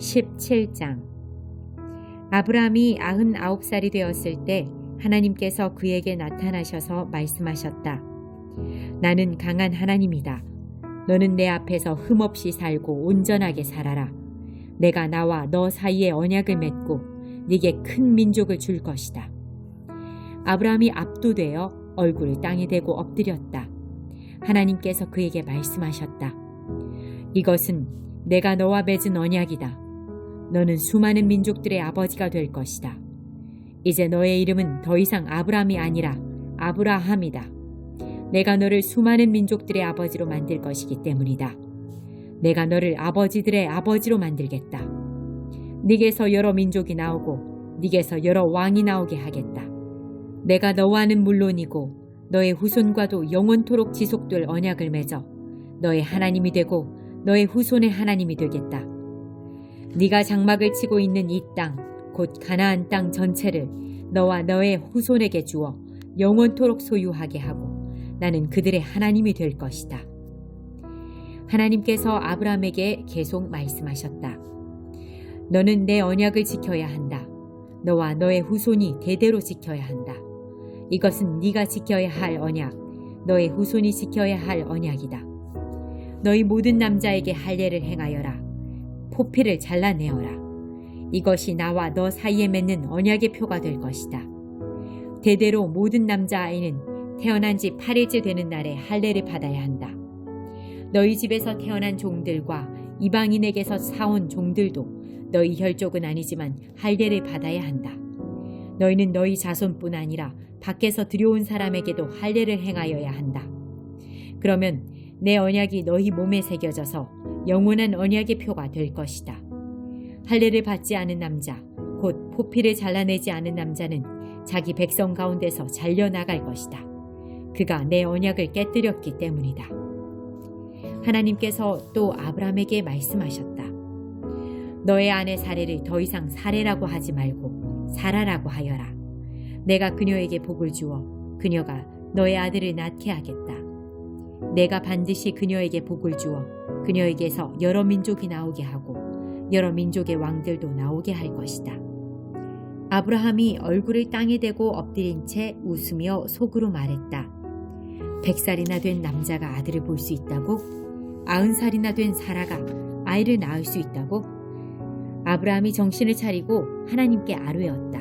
17장. 아브라함이 99살이 되었을 때 하나님께서 그에게 나타나셔서 말씀하셨다. 나는 강한 하나님이다. 너는 내 앞에서 흠없이 살고 온전하게 살아라. 내가 나와 너 사이에 언약을 맺고 네게 큰 민족을 줄 것이다. 아브라함이 압도되어 얼굴을 땅에 대고 엎드렸다. 하나님께서 그에게 말씀하셨다. 이것은 내가 너와 맺은 언약이다. 너는 수많은 민족들의 아버지가 될 것이다. 이제 너의 이름은 더 이상 아브람이 아니라 아브라함이다. 내가 너를 수많은 민족들의 아버지로 만들 것이기 때문이다. 내가 너를 아버지들의 아버지로 만들겠다. 네게서 여러 민족이 나오고 네게서 여러 왕이 나오게 하겠다. 내가 너와는 물론이고 너의 후손과도 영원토록 지속될 언약을 맺어 너의 하나님이 되고 너의 후손의 하나님이 되겠다. 네가 장막을 치고 있는 이 땅, 곧 가나안 땅 전체를 너와 너의 후손에게 주어 영원토록 소유하게 하고 나는 그들의 하나님이 될 것이다. 하나님께서 아브라함에게 계속 말씀하셨다. 너는 내 언약을 지켜야 한다. 너와 너의 후손이 대대로 지켜야 한다. 이것은 네가 지켜야 할 언약, 너의 후손이 지켜야 할 언약이다. 너희 모든 남자에게 할례를 행하여라. 포피를 잘라내어라. 이것이 나와 너 사이에 맺는 언약의 표가 될 것이다. 대대로 모든 남자아이는 태어난 지 8일째 되는 날에 할례를 받아야 한다. 너희 집에서 태어난 종들과 이방인에게서 사온 종들도 너희 혈족은 아니지만 할례를 받아야 한다. 너희는 너희 자손뿐 아니라 밖에서 들여온 사람에게도 할례를 행하여야 한다. 그러면 내 언약이 너희 몸에 새겨져서 영원한 언약의 표가 될 것이다. 할례를 받지 않은 남자, 곧 포피를 잘라내지 않은 남자는 자기 백성 가운데서 잘려나갈 것이다. 그가 내 언약을 깨뜨렸기 때문이다. 하나님께서 또 아브라함에게 말씀하셨다. 너의 아내 사레를 더 이상 사레라고 하지 말고 사라라고 하여라. 내가 그녀에게 복을 주어 그녀가 너의 아들을 낳게 하겠다. 내가 반드시 그녀에게 복을 주어 그녀에게서 여러 민족이 나오게 하고 여러 민족의 왕들도 나오게 할 것이다. 아브라함이 얼굴을 땅에 대고 엎드린 채 웃으며 속으로 말했다. 100살이나 된 남자가 아들을 볼 수 있다고? 90살이나 된 사라가 아이를 낳을 수 있다고? 아브라함이 정신을 차리고 하나님께 아뢰었다.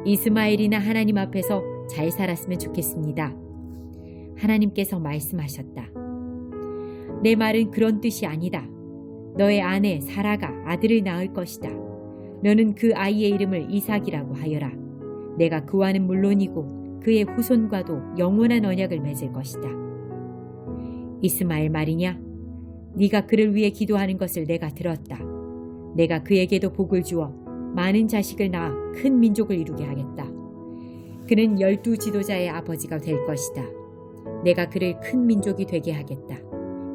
이스마엘이나 하나님 앞에서 잘 살았으면 좋겠습니다. 하나님께서 말씀하셨다. 내 말은 그런 뜻이 아니다. 너의 아내 사라가 아들을 낳을 것이다. 너는 그 아이의 이름을 이삭이라고 하여라. 내가 그와는 물론이고 그의 후손과도 영원한 언약을 맺을 것이다. 이스마엘 말이냐? 네가 그를 위해 기도하는 것을 내가 들었다. 내가 그에게도 복을 주어 많은 자식을 낳아 큰 민족을 이루게 하겠다. 그는 12 지도자의 아버지가 될 것이다. 내가 그를 큰 민족이 되게 하겠다.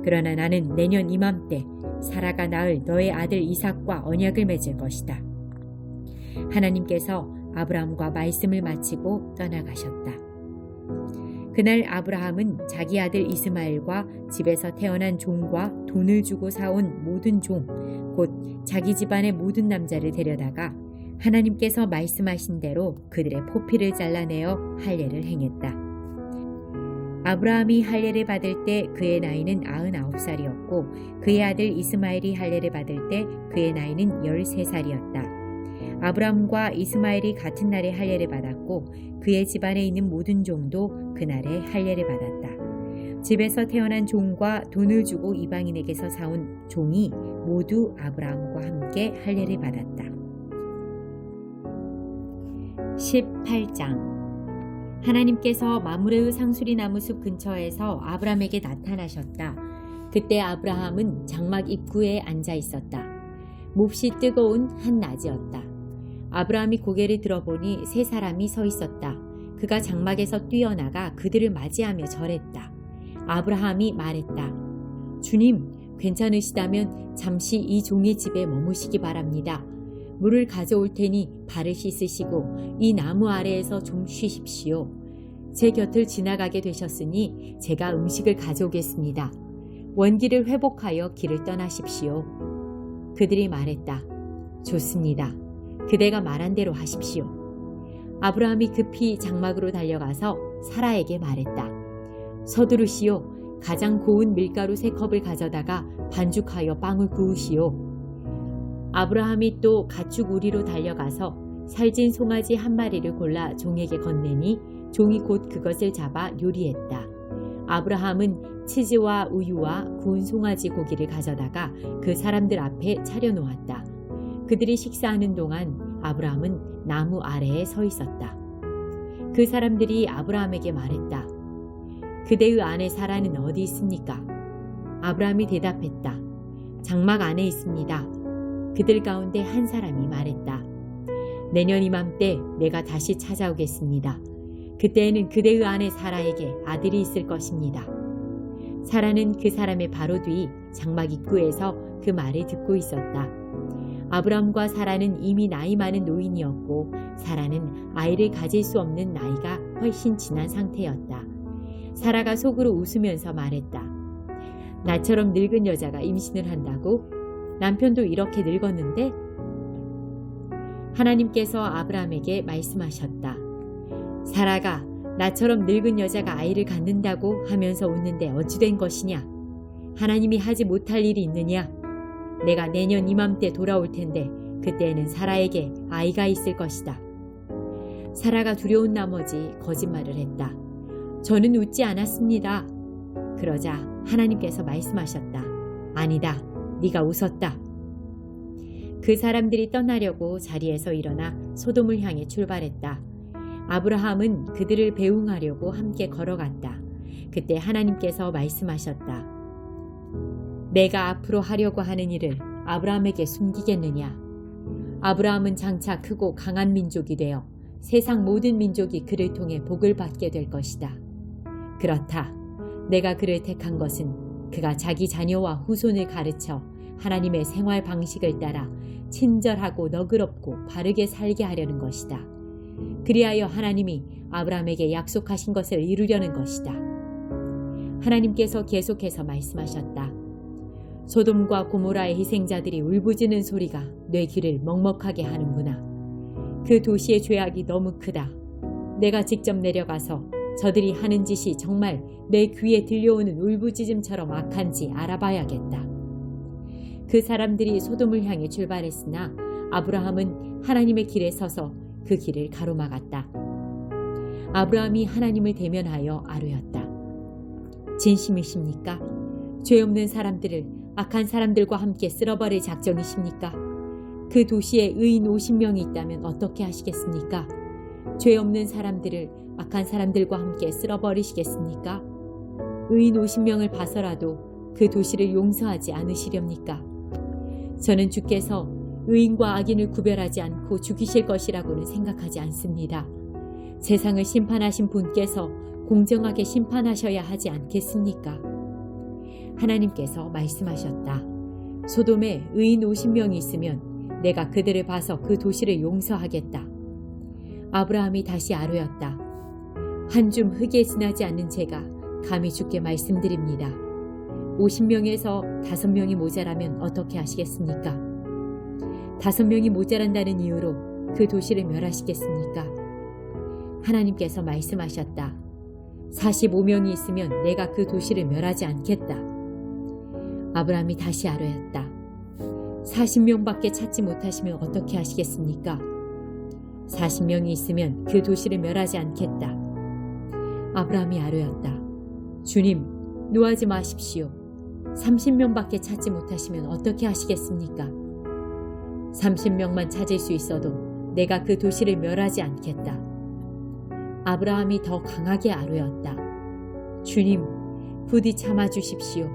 그러나 나는 내년 이맘때 사라가 낳을 너의 아들 이삭과 언약을 맺을 것이다. 하나님께서 아브라함과 말씀을 마치고 떠나가셨다. 그날 아브라함은 자기 아들 이스마엘과 집에서 태어난 종과 돈을 주고 사온 모든 종, 곧 자기 집안의 모든 남자를 데려다가 하나님께서 말씀하신 대로 그들의 포피를 잘라내어 할례를 행했다. 아브라함이 할례를 받을 때 그의 나이는 99살이었고 그의 아들 이스마엘이 할례를 받을 때 그의 나이는 13살이었다. 아브라함과 이스마엘이 같은 날에 할례를 받았고 그의 집안에 있는 모든 종도 그날에 할례를 받았다. 집에서 태어난 종과 돈을 주고 이방인에게서 사온 종이 모두 아브라함과 함께 할례를 받았다. 18장. 하나님께서 마므레의 상수리 나무숲 근처에서 아브라함에게 나타나셨다. 그때 아브라함은 장막 입구에 앉아 있었다. 몹시 뜨거운 한낮이었다. 아브라함이 고개를 들어보니 세 사람이 서 있었다. 그가 장막에서 뛰어나가 그들을 맞이하며 절했다. 아브라함이 말했다. 주님, 괜찮으시다면 잠시 이 종의 집에 머무시기 바랍니다. 물을 가져올 테니 발을 씻으시고 이 나무 아래에서 좀 쉬십시오. 제 곁을 지나가게 되셨으니 제가 음식을 가져오겠습니다. 원기를 회복하여 길을 떠나십시오. 그들이 말했다. 좋습니다. 그대가 말한 대로 하십시오. 아브라함이 급히 장막으로 달려가서 사라에게 말했다. 서두르시오. 가장 고운 밀가루 3컵을 가져다가 반죽하여 빵을 구우시오. 아브라함이 또 가축 우리로 달려가서 살진 송아지 한 마리를 골라 종에게 건네니 종이 곧 그것을 잡아 요리했다. 아브라함은 치즈와 우유와 구운 송아지 고기를 가져다가 그 사람들 앞에 차려놓았다. 그들이 식사하는 동안 아브라함은 나무 아래에 서 있었다. 그 사람들이 아브라함에게 말했다. 그대의 아내 사라는 어디 있습니까? 아브라함이 대답했다. 장막 안에 있습니다. 그들 가운데 한 사람이 말했다. 내년 이맘때 내가 다시 찾아오겠습니다. 그때에는 그대의 아내 사라에게 아들이 있을 것입니다. 사라는 그 사람의 바로 뒤 장막 입구에서 그 말을 듣고 있었다. 아브라함과 사라는 이미 나이 많은 노인이었고 사라는 아이를 가질 수 없는 나이가 훨씬 지난 상태였다. 사라가 속으로 웃으면서 말했다. 나처럼 늙은 여자가 임신을 한다고? 남편도 이렇게 늙었는데? 하나님께서 아브라함에게 말씀하셨다. 사라가 나처럼 늙은 여자가 아이를 갖는다고 하면서 웃는데 어찌 된 것이냐? 하나님이 하지 못할 일이 있느냐? 내가 내년 이맘때 돌아올 텐데 그때에는 사라에게 아이가 있을 것이다. 사라가 두려운 나머지 거짓말을 했다. 저는 웃지 않았습니다. 그러자 하나님께서 말씀하셨다. 아니다. 네가 웃었다. 그 사람들이 떠나려고 자리에서 일어나 소돔을 향해 출발했다. 아브라함은 그들을 배웅하려고 함께 걸어갔다. 그때 하나님께서 말씀하셨다. 내가 앞으로 하려고 하는 일을 아브라함에게 숨기겠느냐? 아브라함은 장차 크고 강한 민족이 되어 세상 모든 민족이 그를 통해 복을 받게 될 것이다. 그렇다. 내가 그를 택한 것은 그가 자기 자녀와 후손을 가르쳐 하나님의 생활 방식을 따라 친절하고 너그럽고 바르게 살게 하려는 것이다. 그리하여 하나님이 아브라함에게 약속하신 것을 이루려는 것이다. 하나님께서 계속해서 말씀하셨다. 소돔과 고모라의 희생자들이 울부짖는 소리가 내 귀를 먹먹하게 하는구나. 그 도시의 죄악이 너무 크다. 내가 직접 내려가서 저들이 하는 짓이 정말 내 귀에 들려오는 울부짖음처럼 악한지 알아봐야겠다. 그 사람들이 소돔을 향해 출발했으나 아브라함은 하나님의 길에 서서 그 길을 가로막았다. 아브라함이 하나님을 대면하여 아뢰었다. 진심이십니까? 죄 없는 사람들을 악한 사람들과 함께 쓸어버릴 작정이십니까? 그 도시에 의인 50명이 있다면 어떻게 하시겠습니까? 죄 없는 사람들을 악한 사람들과 함께 쓸어버리시겠습니까? 의인 50명을 봐서라도 그 도시를 용서하지 않으시렵니까? 저는 주께서 의인과 악인을 구별하지 않고 죽이실 것이라고는 생각하지 않습니다. 세상을 심판하신 분께서 공정하게 심판하셔야 하지 않겠습니까? 하나님께서 말씀하셨다. 소돔에 의인 50명이 있으면 내가 그들을 봐서 그 도시를 용서하겠다. 아브라함이 다시 아뢰었다. 한 줌 흙에 지나지 않는 제가 감히 주께 말씀드립니다. 50명에서 5명이 모자라면 어떻게 하시겠습니까? 5명이 모자란다는 이유로 그 도시를 멸하시겠습니까? 하나님께서 말씀하셨다. 45명이 있으면 내가 그 도시를 멸하지 않겠다. 아브라함이 다시 아뢰었다. 40명밖에 찾지 못하시면 어떻게 하시겠습니까? 40명이 있으면 그 도시를 멸하지 않겠다. 아브라함이 아뢰었다. 주님, 노하지 마십시오. 30명밖에 찾지 못하시면 어떻게 하시겠습니까? 30명만 찾을 수 있어도 내가 그 도시를 멸하지 않겠다. 아브라함이 더 강하게 아뢰었다. 주님, 부디 참아주십시오.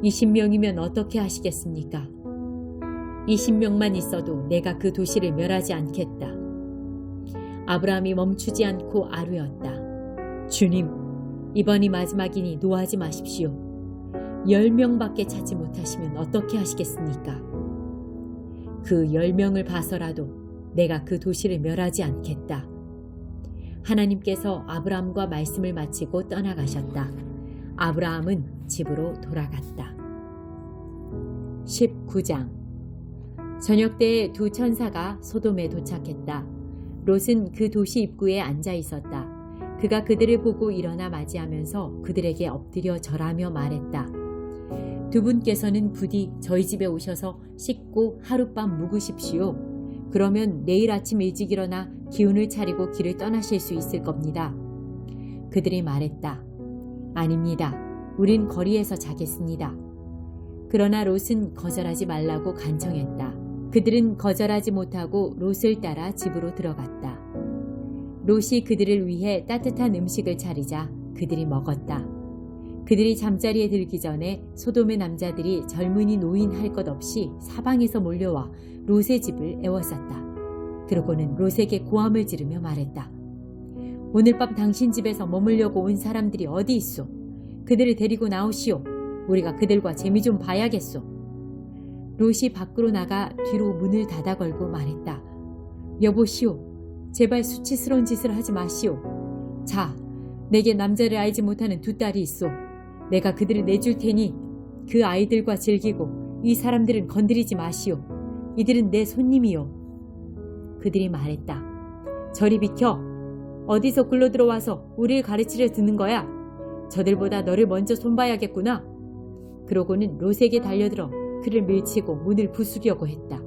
20명이면 어떻게 하시겠습니까? 20명만 있어도 내가 그 도시를 멸하지 않겠다. 아브라함이 멈추지 않고 아뢰었다. 주님, 이번이 마지막이니 노하지 마십시오. 10명밖에 찾지 못하시면 어떻게 하시겠습니까? 그 10명을 봐서라도 내가 그 도시를 멸하지 않겠다. 하나님께서 아브라함과 말씀을 마치고 떠나가셨다. 아브라함은 집으로 돌아갔다. 19장 저녁 때에 두 천사가 소돔에 도착했다. 롯은 그 도시 입구에 앉아 있었다. 그가 그들을 보고 일어나 맞이하면서 그들에게 엎드려 절하며 말했다. 두 분께서는 부디 저희 집에 오셔서 씻고 하룻밤 묵으십시오. 그러면 내일 아침 일찍 일어나 기운을 차리고 길을 떠나실 수 있을 겁니다. 그들이 말했다. 아닙니다. 우린 거리에서 자겠습니다. 그러나 롯은 거절하지 말라고 간청했다. 그들은 거절하지 못하고 롯을 따라 집으로 들어갔다. 롯이 그들을 위해 따뜻한 음식을 차리자 그들이 먹었다. 그들이 잠자리에 들기 전에 소돔의 남자들이 젊은이 노인 할 것 없이 사방에서 몰려와 롯의 집을 에워쌌다. 그러고는 롯에게 고함을 지르며 말했다. 오늘 밤 당신 집에서 머물려고 온 사람들이 어디 있소? 그들을 데리고 나오시오. 우리가 그들과 재미 좀 봐야겠소. 롯이 밖으로 나가 뒤로 문을 닫아 걸고 말했다. 여보시오. 제발 수치스러운 짓을 하지 마시오. 자, 내게 남자를 알지 못하는 두 딸이 있소. 내가 그들을 내줄 테니 그 아이들과 즐기고 이 사람들은 건드리지 마시오. 이들은 내 손님이요. 그들이 말했다. 저리 비켜. 어디서 굴러 들어와서 우리를 가르치려 드는 거야? 저들보다 너를 먼저 손봐야겠구나. 그러고는 롯에게 달려들어 그를 밀치고 문을 부수려고 했다.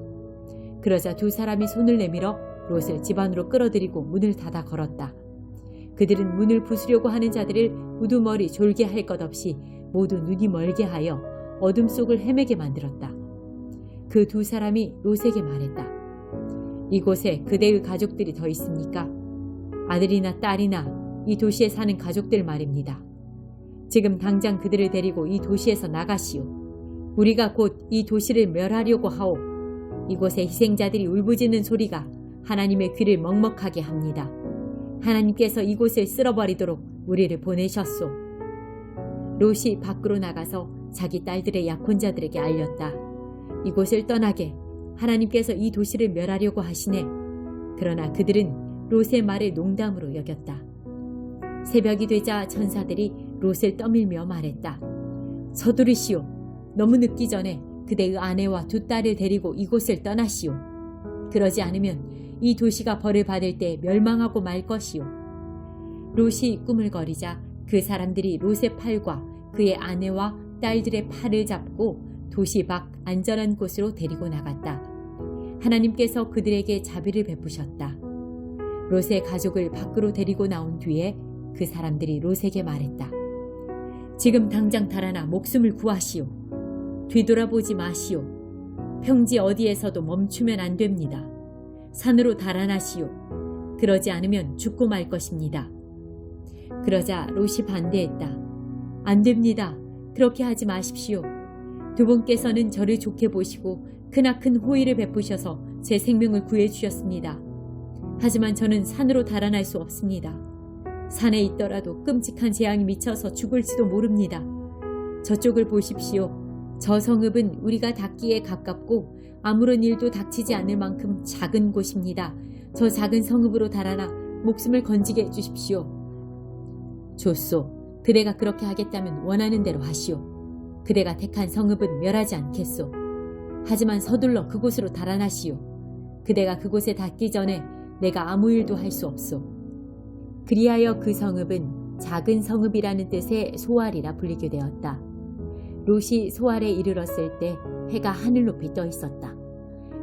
그러자 두 사람이 손을 내밀어 롯을 집 안으로 끌어들이고 문을 닫아 걸었다. 그들은 문을 부수려고 하는 자들을 우두머리 졸게 할 것 없이 모두 눈이 멀게 하여 어둠 속을 헤매게 만들었다. 그 두 사람이 롯에게 말했다. 이곳에 그대의 가족들이 더 있습니까? 아들이나 딸이나 이 도시에 사는 가족들 말입니다. 지금 당장 그들을 데리고 이 도시에서 나가시오. 우리가 곧 이 도시를 멸하려고 하오. 이곳에 희생자들이 울부짖는 소리가 하나님의 귀를 먹먹하게 합니다. 하나님께서 이곳을 쓸어버리도록 우리를 보내셨소. 롯이 밖으로 나가서 자기 딸들의 약혼자들에게 알렸다. 이곳을 떠나게 하나님께서 이 도시를 멸하려고 하시네. 그러나 그들은 롯의 말을 농담으로 여겼다. 새벽이 되자 천사들이 롯을 떠밀며 말했다. 서두르시오. 너무 늦기 전에 그대의 아내와 두 딸을 데리고 이곳을 떠나시오. 그러지 않으면 이 도시가 벌을 받을 때 멸망하고 말 것이오. 롯이 꾸물거리자 그 사람들이 롯의 팔과 그의 아내와 딸들의 팔을 잡고 도시 밖 안전한 곳으로 데리고 나갔다. 하나님께서 그들에게 자비를 베푸셨다. 롯의 가족을 밖으로 데리고 나온 뒤에 그 사람들이 롯에게 말했다. 지금 당장 달아나 목숨을 구하시오. 뒤돌아보지 마시오. 평지 어디에서도 멈추면 안 됩니다. 산으로 달아나시오. 그러지 않으면 죽고 말 것입니다. 그러자 롯이 반대했다. 안 됩니다. 그렇게 하지 마십시오. 두 분께서는 저를 좋게 보시고 크나큰 호의를 베푸셔서 제 생명을 구해주셨습니다. 하지만 저는 산으로 달아날 수 없습니다. 산에 있더라도 끔찍한 재앙이 미쳐서 죽을지도 모릅니다. 저쪽을 보십시오. 저 성읍은 우리가 닿기에 가깝고 아무런 일도 닥치지 않을 만큼 작은 곳입니다. 저 작은 성읍으로 달아나 목숨을 건지게 해주십시오. 좋소. 그대가 그렇게 하겠다면 원하는 대로 하시오. 그대가 택한 성읍은 멸하지 않겠소. 하지만 서둘러 그곳으로 달아나시오. 그대가 그곳에 닿기 전에 내가 아무 일도 할 수 없소. 그리하여 그 성읍은 작은 성읍이라는 뜻의 소알이라 불리게 되었다. 롯이 소알에 이르렀을 때 해가 하늘 높이 떠 있었다.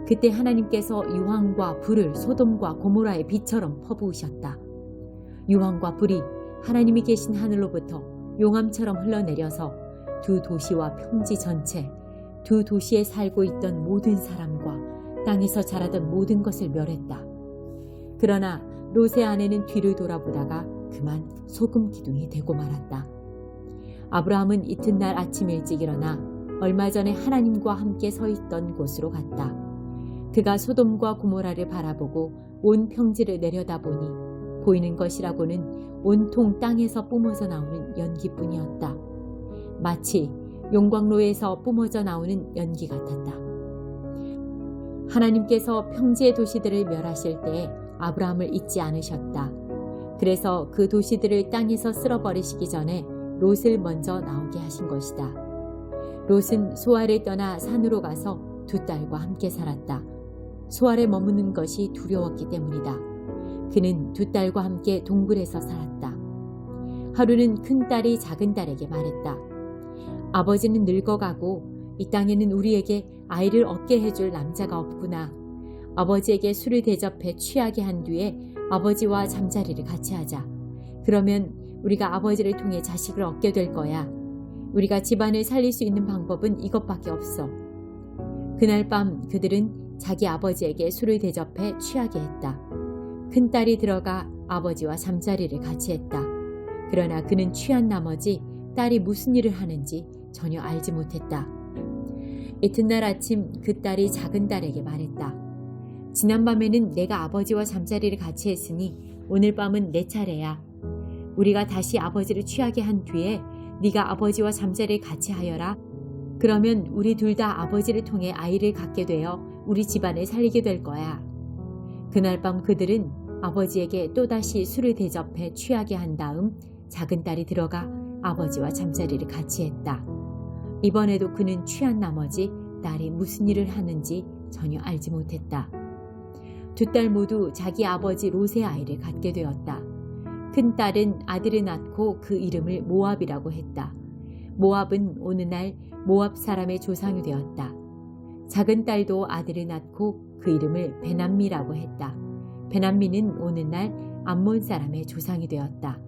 그때 하나님께서 유황과 불을 소돔과 고모라의 비처럼 퍼부으셨다. 유황과 불이 하나님이 계신 하늘로부터 용암처럼 흘러내려서 두 도시와 평지 전체, 두 도시에 살고 있던 모든 사람과 땅에서 자라던 모든 것을 멸했다. 그러나 롯의 아내는 뒤를 돌아보다가 그만 소금 기둥이 되고 말았다. 아브라함은 이튿날 아침 일찍 일어나 얼마 전에 하나님과 함께 서 있던 곳으로 갔다. 그가 소돔과 고모라를 바라보고 온 평지를 내려다보니 보이는 것이라고는 온통 땅에서 뿜어져 나오는 연기뿐이었다. 마치 용광로에서 뿜어져 나오는 연기 같았다. 하나님께서 평지의 도시들을 멸하실 때 아브라함을 잊지 않으셨다. 그래서 그 도시들을 땅에서 쓸어버리시기 전에 롯을 먼저 나오게 하신 것이다. 롯은 소알을 떠나 산으로 가서 두 딸과 함께 살았다. 소알에 머무는 것이 두려웠기 때문이다. 그는 두 딸과 함께 동굴에서 살았다. 하루는 큰 딸이 작은 딸에게 말했다. 아버지는 늙어가고 이 땅에는 우리에게 아이를 얻게 해줄 남자가 없구나. 아버지에게 술을 대접해 취하게 한 뒤에 아버지와 잠자리를 같이 하자. 그러면 우리가 아버지를 통해 자식을 얻게 될 거야. 우리가 집안을 살릴 수 있는 방법은 이것밖에 없어. 그날 밤 그들은 자기 아버지에게 술을 대접해 취하게 했다. 큰딸이 들어가 아버지와 잠자리를 같이 했다. 그러나 그는 취한 나머지 딸이 무슨 일을 하는지 전혀 알지 못했다. 이튿날 아침 그 딸이 작은 딸에게 말했다. 지난밤에는 내가 아버지와 잠자리를 같이 했으니 오늘 밤은 내 차례야. 우리가 다시 아버지를 취하게 한 뒤에 네가 아버지와 잠자리를 같이 하여라. 그러면 우리 둘 다 아버지를 통해 아이를 갖게 되어 우리 집안을 살리게 될 거야. 그날 밤 그들은 아버지에게 또다시 술을 대접해 취하게 한 다음 작은 딸이 들어가 아버지와 잠자리를 같이 했다. 이번에도 그는 취한 나머지 딸이 무슨 일을 하는지 전혀 알지 못했다. 두 딸 모두 자기 아버지 롯의 아이를 갖게 되었다. 큰 딸은 아들을 낳고 그 이름을 모압이라고 했다. 모압은 어느 날 모압 사람의 조상이 되었다. 작은 딸도 아들을 낳고 그 이름을 베남미라고 했다. 베남미는 어느 날 암몬 사람의 조상이 되었다.